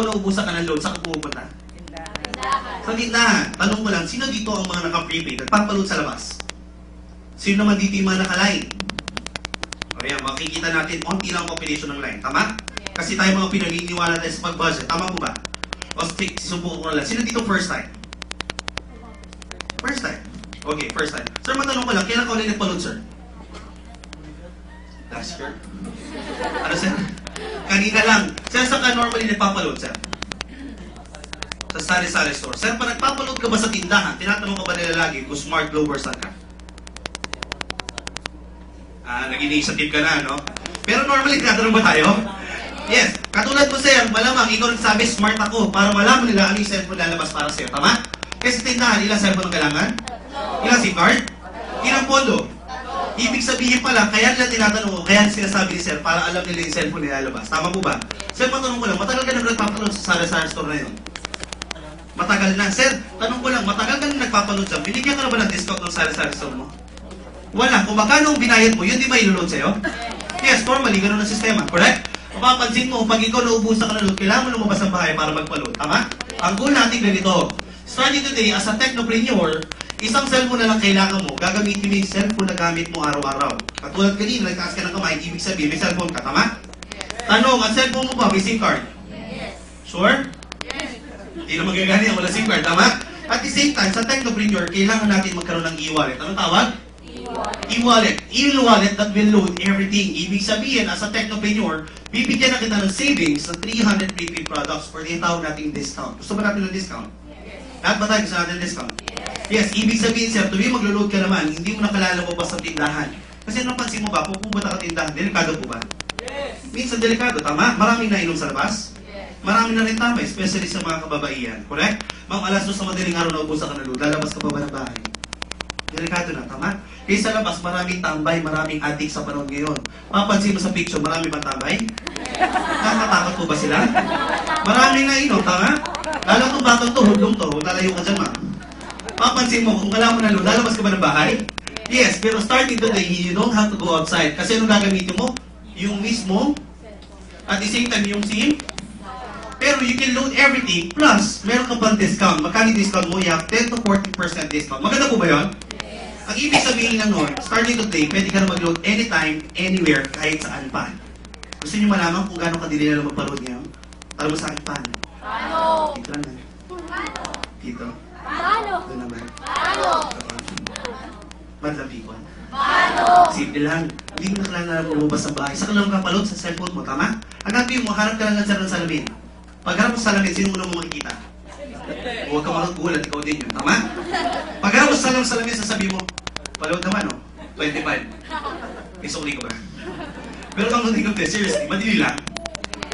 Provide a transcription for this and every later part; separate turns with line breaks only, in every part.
naubusan ka ng load, saan ka pumupunta? Sa tindahan. Tanong ko lang, sino dito ang mga naka-prepaid? Nagpapaload sa labas? Sino naman dito yung mga naka-line? O yan, makikita natin, onti lang population ng line. Tama? Kasi tayo mga pinaniniwala tayo sa pag-budget. Tama po ba? O susubukan ko na lang. Sino dito first time? First time. Okay, first time. Sir, matanong ko lang, kailan ka ulit nagpaload, sir? Last year? Ano, sir? Kanina lang. Sir, saan ka normally nagpapaload, sir? Sa sari-sari store. Sir, pag nagpapaload ka ba sa tindahan, tinatanong ka ba nila lagi kung smart globe or saan ka? Nag-initiative ka na, no? Pero normally, tinatanong ba tayo? Yes. Katulad mo, sir, malamang ikaw nagsabi, smart ako, para malaman nila ano yung cellphone lalabas para sa'yo. Tama? Kasi tindahan, ilang cellphone ang kailangan? Ilang SIM card? Ilang pondo? Ibig sabihin pala, kaya nila tinatanong ko, kaya sinasabi ni sir, para alam nila yung cellphone nilalabas. Tama po ba? Sir, matanong ko lang, matagal ka na nagpapanood sa sari-sari store na yun? Matagal na. Sir, tanong ko lang, matagal ka na nagpapanood dyan, binigyan ka na ba ng discount ng sari-sari store mo? Wala. Kung magkano ang binayad mo, yun di ba ilulod sa'yo? Yes, formally, ganun ang sistema. Correct? Mapapansin mo, pag ikaw naubusan ka na load, kailangan mo lumabas ang bahay para magpa-load. Tama? Ang goal natin ganito. Starting today, as a technopreneur, isang cellphone na lang kailangan mo. Gagamitin mo yung cellphone na gamit mo araw-araw. Katulad kanina, nagtaas ka ng kamay, ibig sabihin, may cellphone ka. Tama? Tanong, ang cellphone mo ba, may SIM card?
Yes.
Sure?
Yes.
Hindi na magagani ang wala SIM card. Tama? At the same time, sa technopreneur, kailangan natin magkaroon ng e-wallet. Anong tawag? E-wallet. E-wallet that will load everything. Ibig sabihin, as a technopreneur, bibigyan na kita ng savings ng 300 prepaid products for tinatawag nating discount. Gusto ba natin ng discount? Lahat ba tayo gusto natin ng discount? Yes, ibig sabihin, sir, tuwing maglo-load ka naman, hindi mo nakalala mo pa sa tindahan. Kasi napansin mo ba, kung pupunta ka tindahan, delikado po ba?
Yes.
Minsan delikado, tama? Maraming nainom sa labas?
Yes.
Maraming na rin tama, especially sa mga kababaihan. Correct? Ma'am, alas 2 sa madaling araw na ubusan ka ng load, lalabas ka pa ba ng bahay? Delikado na, tama? Kaya sa labas, maraming tambay, maraming addict sa panahon ngayon. Mapansin mo sa picture, marami bang tambay? Nakakatakot po ba sila? Maraming nainom, tama? Lalo itong batang to, hudlong to, lalayo ka dyan, ma'am. Mapansin mo, kung alam mo na load, lalabas ka ba ng bahay? Yes, pero starting today, you don't have to go outside. Kasi anong gagamitin mo? Yung mismo, at the same time, yung SIM. Pero you can load everything, plus, meron ka pang discount. Magkano discount mo? You have 10 to 40% discount. Maganda po ba yun? Ang ibig sabihin lang nun, starting today, pwede ka na mag-load anytime, anywhere, kahit saan pa. Gusto niyo malaman kung gaano kadili na magpa-load ngayon? Tara mo sa akin, paano?
Paano?
Dito lang na. Dito.
Paano?
Ito naman.
Paano?
Madlapi ko.
Paano?
Simple lang. Hindi mo na kailangan na lumabas sa bahay. Saka lang kapaload sa cellphone mo, tama? Hanapin mo, harap ka lang sa salamin. Pag harap mo sa salamin, sino mo na mo makikita? Huwag ka makagulat, ikaw din yun, tama? Pag harap mo sa salamin, sasabi mo, paload naman, no? 25. Isukli ko ba? Pero kung think of this, seriously, madili lang.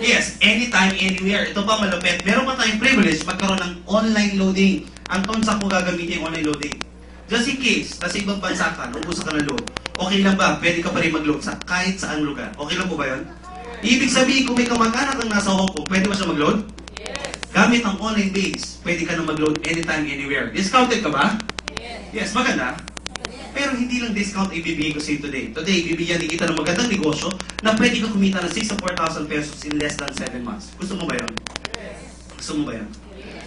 Yes, anytime, anywhere. Ito pa malupit. Meron pa tayong privilege magkaroon ng online loading. Anton, saan ko gagamitin yung online loading? Just in case, nasa ibang bansa ka, naubusan ka ng load. Okay lang ba? Pwede ka pa rin mag-load sa kahit saan lugar. Okay lang po ba yun? Ibig sabihin, kung may kamag-anak ang nasa Hong Kong, pwede ba siya mag-load?
Yes.
Gamit ang online base, pwede ka na mag-load anytime, anywhere. Discounted ka ba?
Yes.
Yes, maganda. Pero hindi lang discount ibibigay ko sa'yo today. Today, bibigyan din kita ng magandang negosyo na pwede ka kumita ng 6 to 4,000 pesos in less than 7 months. Gusto mo ba yun? Gusto mo ba yun?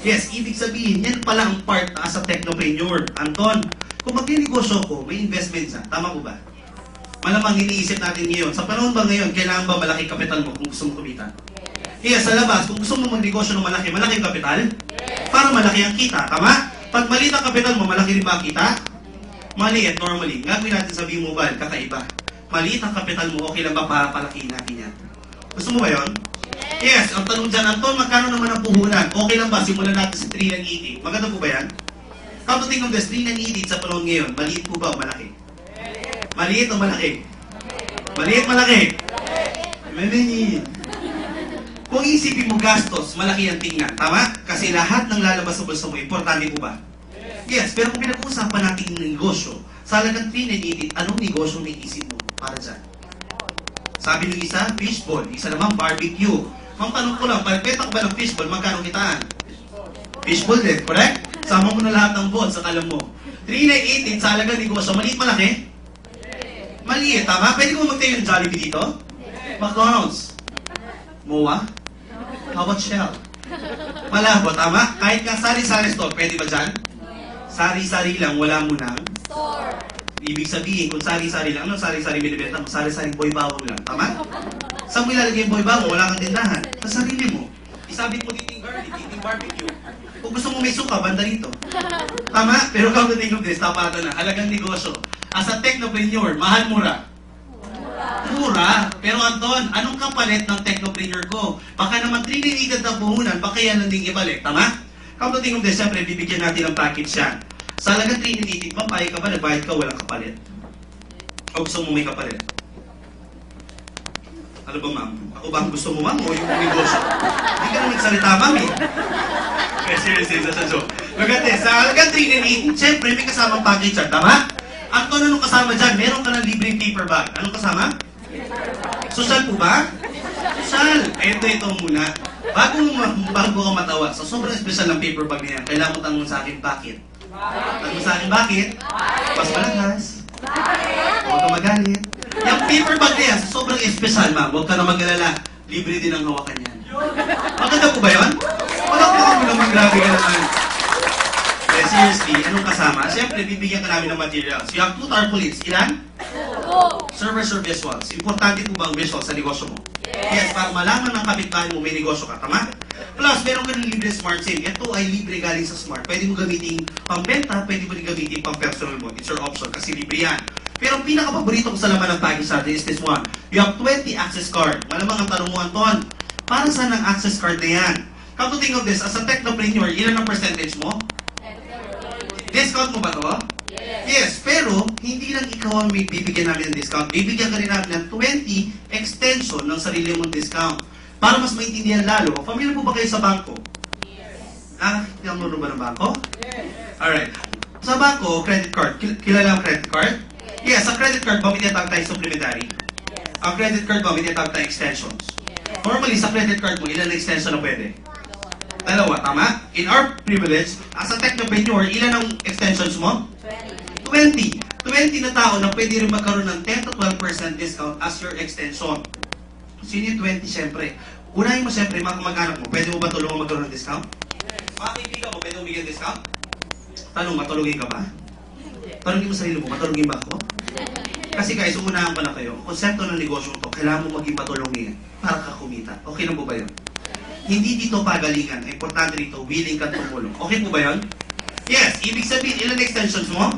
Yes, ibig sabihin, yan pala ang part na as a technopreneur. Anton, kung magninegosyo ko, may investment na. Tama ko ba? Malamang iniisip natin ngayon. Sa panahon ba ngayon, kailangan ba malaki kapital mo kung gusto mo kumita? Yes, sa labas, kung gusto mo magnegosyo ng malaking kapital, para malaki ang kita. Tama? Pag maliit ang kapital mo, malaki rin ba ang kita? Maliit, normally. Gagawin natin sa V-Mobile, kakaiba. Maliit ang kapital mo, okay lang ba para palakihin natin yan? Gusto mo ba yun? Yes, ang tanong dyan, Anton, magkano naman ang puhunan? Okay lang ba? Simulan natin sa 3,980. Maganda po ba yan? Come to think of this, 3,980 sa panahon ngayon, maliit po ba o malaki? Maliit o malaki? Maliit, malaki? Maliit. Kung isipin mo gastos, malaki ang tingnan. Tama? Kasi lahat ng lalabas sa bulsa mo, importante po ba? Yes, pero kung pinag-uusapan natin yung negosyo, sa halagang 3,980, anong negosyo may isip mo para dyan? Sabi ng isa, fishball. Isa naman, barbecue. Ang tanong ko lang, pagpeta ko ba ng fishball, magkano kitaan? Fishball din, correct? Sama mo na lahat ng balls sa kalam mo. 3,980 sa halagang negosyo, maliit malaki? Maliit, tama? Pwede ko magtayo ng Jollibee dito? McDonald's? MOA? How about Shell? Malabo, tama? Kahit nga sari-sari store, pwede ba dyan? Sari-sari lang, wala mo nang.
Store.
Ibig sabihin, kung sari-sari lang, anong sari-sari binibenta mo? Sari-sari boy bawang lang, tama? Saan mo ilalagay yung boy bawang? Wala kang tindahan. Sa sarili mo. Isabit mo titing garlic, titing barbecue. Kung gusto mo may suka, banda rito. Tama? Pero come to think of this, tapatan na. Halagang negosyo. As a technopreneur, mahal mura. Mura. Pero Anton, anong kapalit ng technopreneur ko? Baka naman triniligan na puhunan, baka yan ang ding ibalik. Tama? Come to think of this, siyempre, bibigyan natin ng package yan. Sa halagang triniligan, pampayag ka ba, nagbayad ka, walang kapalit? O gusto mo may kapalit? Ano ba, ma'am? Ako ba ang gusto mo, ma'am? O yung negosyo? Hindi ka na nagsalita, ma'am, eh. Okay, seriously, sa joke. Look at this. Sa halagang 3 siyempre, may kasamang package yan, tama? Anton, anong kasama dyan? Meron ka ng libreng paper bag. Anong kasama? Social po ba? Social. Ito muna. Bago ka matawa, sa sobrang special ng paper bag na yan, kailangan mo tanong sa akin, bakit? Tanong sa akin, bakit? Mas malakas. Huwag ka magalit. Yung paper bag na yan, sa sobrang special, ma'am, huwag ka na mag-alala. Libre din ang hawakan yan. Maganda po ba yun? Malakpakan mo naman, grabe ka naman. Eh, seriously, anong kasama? Siyempre, bibigyan ka namin ng materials. You have 2 tarpaulins. Ilan?
2.
Servers or visuals. Importante po ba ang visuals sa negosyo mo? Yes, para malaman ng kapitbahay mo may negosyo ka, tama? Plus, meron ka ng libre smart SIM. Ito ay libre galing sa smart. Pwede mo gamitin pambenta, pwede mo rin gamitin pang personal mo. It's your option kasi libre yan. Pero ang pinaka-paborito ko sa laman ng package natin is this one. You have 20 access card. Malamang ang tanong mo, Anton, para saan ang access card na yan? Come to think of this, as a technopreneur, ilan ang percentage mo? Discount mo ba to? Yes, pero hindi lang ikaw ang bibigyan namin ng discount. Bibigyan ka rin namin ng 20 extension ng sarili mong discount. Para mas maintindihan lalo. Familiar po ba kayo sa bangko? Yes. Tinamuro ba ng bangko? Yes. Alright. Sa bangko, credit card. Kilala ang credit card? Yes, sa credit card ba may tinatawag tayong supplementary? Yes. Ang credit card ba may tinatawag tayong extensions? Yes. Normally, sa credit card mo, ilan na extension na pwede? Dalawa, tama? In our privilege, as a technopreneur, ilan ang extensions mo? 20. 20 na tao na pwede rin magkaroon ng 10 to 12% discount as your extension. Sino yung 20, syempre? Unahin mo, syempre, mga kamag-anak mo, pwede mo ba tulungan magkaroon ng discount? Mga kaibigan mo, pwede mo bigyan discount? Tanong, matulungin ka ba? Tanongin mo sarili mo, matulungin ba ako? Kasi guys, umunahan pa na kayo. Konsepto ng negosyo to, kailangan mo maging matulungin para ka kumita. Okay na po ba yun? Hindi dito pagalingan. Importante dito, willing ka tumulong. Okay po ba yun? Yes, ibig sabihin, ilan extensions mo?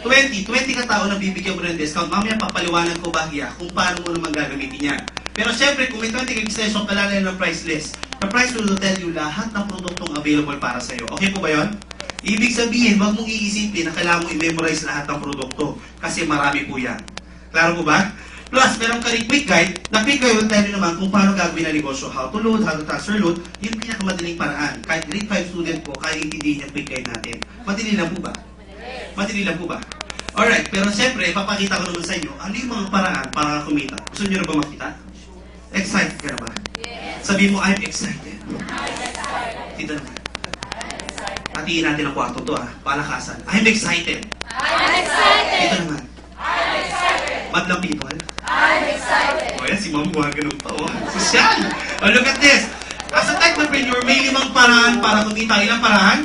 20 ka tao na bibigyan mo ng discount. Mamaya papaliwanag ko bahya kung paano mo naman gagamitin yan. Pero syempre, kung may 20 extension, kailangan ng price list. The price will tell you lahat ng produktong available para sa iyo. Okay po ba yun? Ibig sabihin, wag mong iisipin na kailangan mo i-memorize lahat ng produkto. Kasi marami po yan. Klaro po ba? Plus, meron ka rin quick guide. Na quick guide will tell you naman kung paano gagawin ang negosyo. How to load, how to transfer load. Yung pinakamadaling paraan. Kahit grade 5 student po, kaya intindihin yung quick guide natin. Madali lang po ba? Madali lang po ba? Alright, pero siyempre, papakita ko naman sa inyo, ano yung mga paraan para kumita? Gusto nyo na ba makita? Excited ka na ba? Yes. Sabihin mo, I'm excited. Dito naman. Hatiin natin ang kwarto to palakasan. I'm excited. Dito naman. Madlang people.
I'm excited.
O yan, si Ma'am Buwan, ganun pa. Sosyal! Look at this. As a technopreneur, may 5 paraan para kumita. Ilang paraan?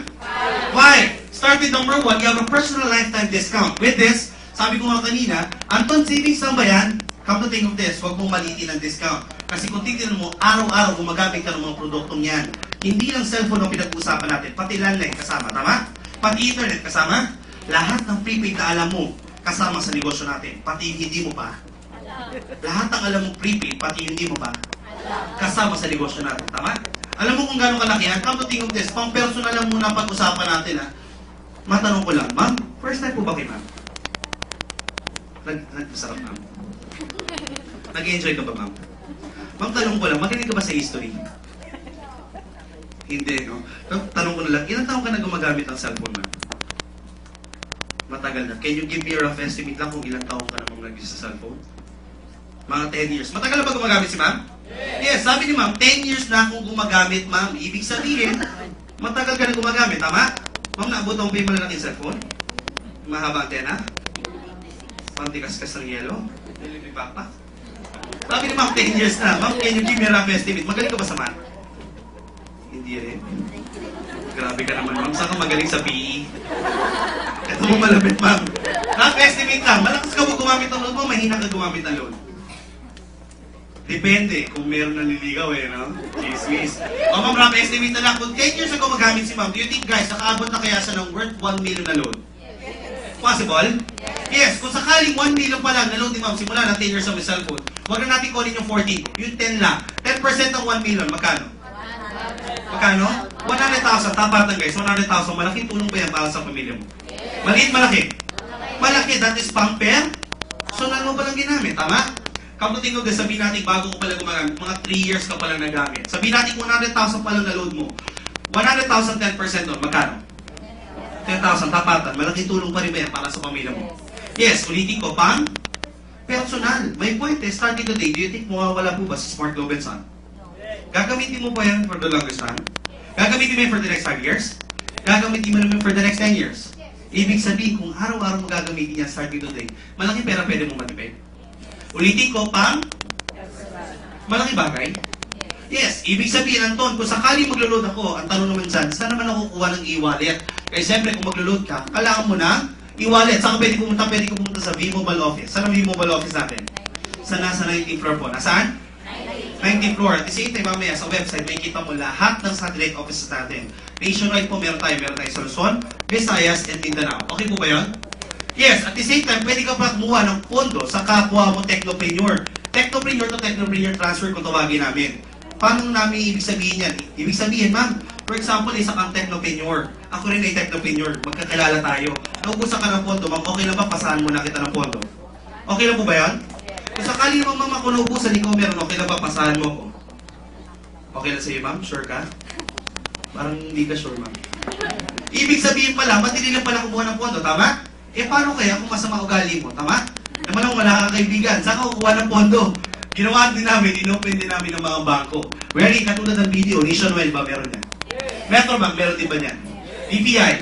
5. Start with number 1, you have a personal lifetime discount. With this, sabi ko nga kanina, Anton, savings lang ba yan? Come to think of this, huwag mong malitin ang discount. Kasi kung tignan mo, araw-araw gumagamit ka ng mga produktong yan. Hindi lang cellphone ang pinag-uusapan natin, pati landline kasama, tama? Pati internet kasama? Lahat ng prepaid na alam mo, kasama sa negosyo natin. Pati hindi mo pa. Lahat ng alam mo prepaid, pati hindi mo pa. Kasama sa negosyo natin, tama? Alam mo kung gano'ng kalaki yan? Come to think of this, pang personal lang muna pag-usapan natin Matanong ko lang, ma'am, first time po ba kay ma'am? Masarap, ma'am. Nag-enjoy ka ba, ma'am? Ma'am, tanong ko lang, magaling ka ba sa history? Hindi, no? Tanong ko na lang, ilang taon ka na gumagamit ng cellphone, ma'am? Matagal na. Can you give me a rough estimate lang kung ilang taon ka namang nag-use sa cellphone? Mga 10 years. Matagal na ba gumagamit si ma'am? Yes, sabi ni ma'am, 10 years na akong gumagamit, ma'am. Ibig sabihin, matagal ka na gumagamit, tama? Ma'am, naabot ang malalaking cellphone? Mahaba antena? Pantikas-kas ng yelo? Delivery backpack? Sabi ni ma'am, 10 years na. Ma'am, can you give me a rough estimate? Magaling ka ba sa math? Hindi rin. Grabe ka naman, ma'am. Saan ka magaling sa PE? Ito mo malapit, ma'am. Rough estimate lang. Malakas ka mo gumamit ng load mo, mahina ka gumamit ng load. Depende kung meron naliligaw eh, no? Chismis. O ma'am, rough estimate na lang. Kung 10 years ago magamit si ma'am, do you think guys, nakaabot na kaya siya ng worth 1 million na load? Possible? Yes. Kung sakaling 1 million pa lang na load ni ma'am, simula na 10 years sa may cellphone, huwag na natin kunin yung 40. Yung 10 lang. 10% ng 1 million, magkano? Magkano? 100,000. Tapatan guys, 100,000. Malaking tulong ba yan para sa pamilya mo? Maliit, malaki? Malaki. That is pamper. So, ano pa lang ginamit? Tama? Kamuting ko, sabihin natin, bago ko pala gumagamit, mga 3 years ka palang nagamit. Sabihin natin, 100,000 palang na load mo. 100,000, 10% doon. Magkano? 10,000. Tapatan. Malaking tulong pa rin ba yan para sa pamilya mo? Yes, ulitin ko, pang personal. May point eh. Starting today, do you think mawawala po ba sa Smart Globe and Sun? Gagamitin mo po yan for the longest time? Gagamitin mo yan for the next 5 years? Gagamitin mo naman for the next 10 years? Ibig sabihin, kung araw-araw mo gagamitin yan starting today, malaking pera pwede mong matipid. Ulitin ko, pang malaking bagay? Yes, ibig sabihin, Anton, kung sakali maglo-load ako, ang tanong naman dyan, saan naman ako kukuha ng e-wallet? Kaya siyempre, kung maglo-load ka, kailangan mo ng e-wallet. Saan ka pwede pumunta sa V-Mobile Office. Saan ang V-Mobile Office natin? Sa nasa 19th floor po. Nasaan? 19th floor. At the same time, mamaya sa website, may kita mo lahat ng satellite offices natin. Nationwide po meron tayo sa Luzon, Visayas, and Mindanao. Okay po ba yun? Yes, at the same time, pwede ka pa kumuha ng pondo sa kapwa mo technopreneur. Technopreneur to technopreneur transfer kung tawagin namin. Paano namin ibig sabihin yan? Ibig sabihin, ma'am, for example, isa kang technopreneur. Ako rin ay technopreneur. Magkakilala tayo. Naubusan ka ng pondo, ma'am, okay lang ba? Pasahan mo na kita ng pondo. Okay lang po ba yan? Kung sakali mo, ma'am, ako naubusan, ikaw meron, okay lang ba? Pasahan mo ko. Okay lang sa'yo, ma'am? Sure ka? Parang hindi ka sure, ma'am. Ibig sabihin pala, madali lang pala kumuha ng pondo, tama? Eh, paano kaya kung masama ugali mo, tama? Naman ako, wala kang kaibigan. Saan ka kukuha ng pondo? Ginawa din namin, inopen din namin ng mga bangko. Very katulad ng video, Nationwide ba meron yan? Metrobank, meron din ba yan? BPI,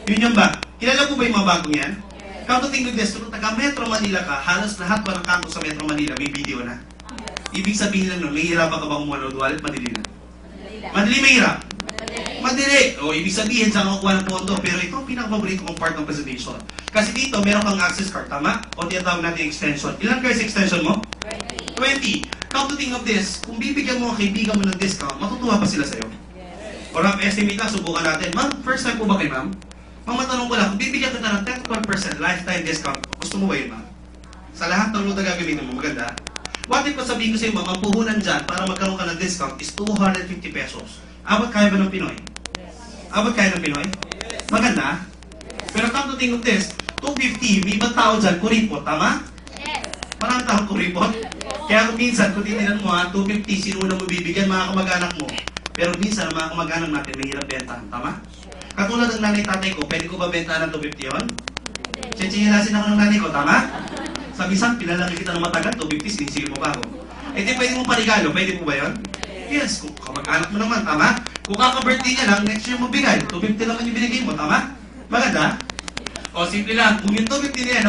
yun yung ba? Kilala po ba yung mga bangko yan? Come to think of this, kung taga Metro Manila ka, halos lahat pa ng kanto sa Metro Manila may video na. Ibig sabihin lang nun, may hirapan ka bang umuha ng wallet? Madali na. Madali, may hirap? Madali. O, ibig sabihin, saan ka kukuha ng pondo? Pero ito ang pinaka-paborito kong part ng presentation. Kasi dito, meron kang access card, tama? O tinatawag natin extension. Ilan guys extension mo? 20. Come to think of this, kung bibigyan mo ang kaibigan mo ng discount, matutuwa pa sila sa'yo. O rough estimate lang, subukan natin. Ma'am, first time po ba kayo, ma'am? Ma'am, matanong ko lang, kung bibigyan kita ng 10-12% lifetime discount, gusto mo ba yun, ma'am? Sa lahat ng load na gagamitin mo, maganda. What if sabihin ko sa'yo, ma'am, ang puhunan dyan para magkaroon ka ng discount is 250 pesos. Abot kaya ba ng Pinoy? Abot kaya ng Pinoy? Maganda. Pero come to think of this, 250, may ibang tao dyan, kuripot, tama? Maraming tao kuripot. Kaya kung minsan, kung tininan mo, 250, sino na mo bibigyan, mga kamag-anak mo. Pero minsan, ang mga kamag-anak natin, may hirap bentahan, tama? Katulad ng nanay-tatay ko, pwede ko ba bentahan ng 250 yun? Chichinilasin ako ng nanay ko, tama? Sabi saan, pinalaki kita ng matagal, 250, sinisili mo ba ako? Eh di pwede mo parigalo, pwede mo ba yun? Yes, kung kamag-anak mo naman, tama? Kung kaka-birthday niya lang, next year mo bigay, 250 naman yung binigay mo, tama? Maganda? O simple lang, kung yung 250 na yan,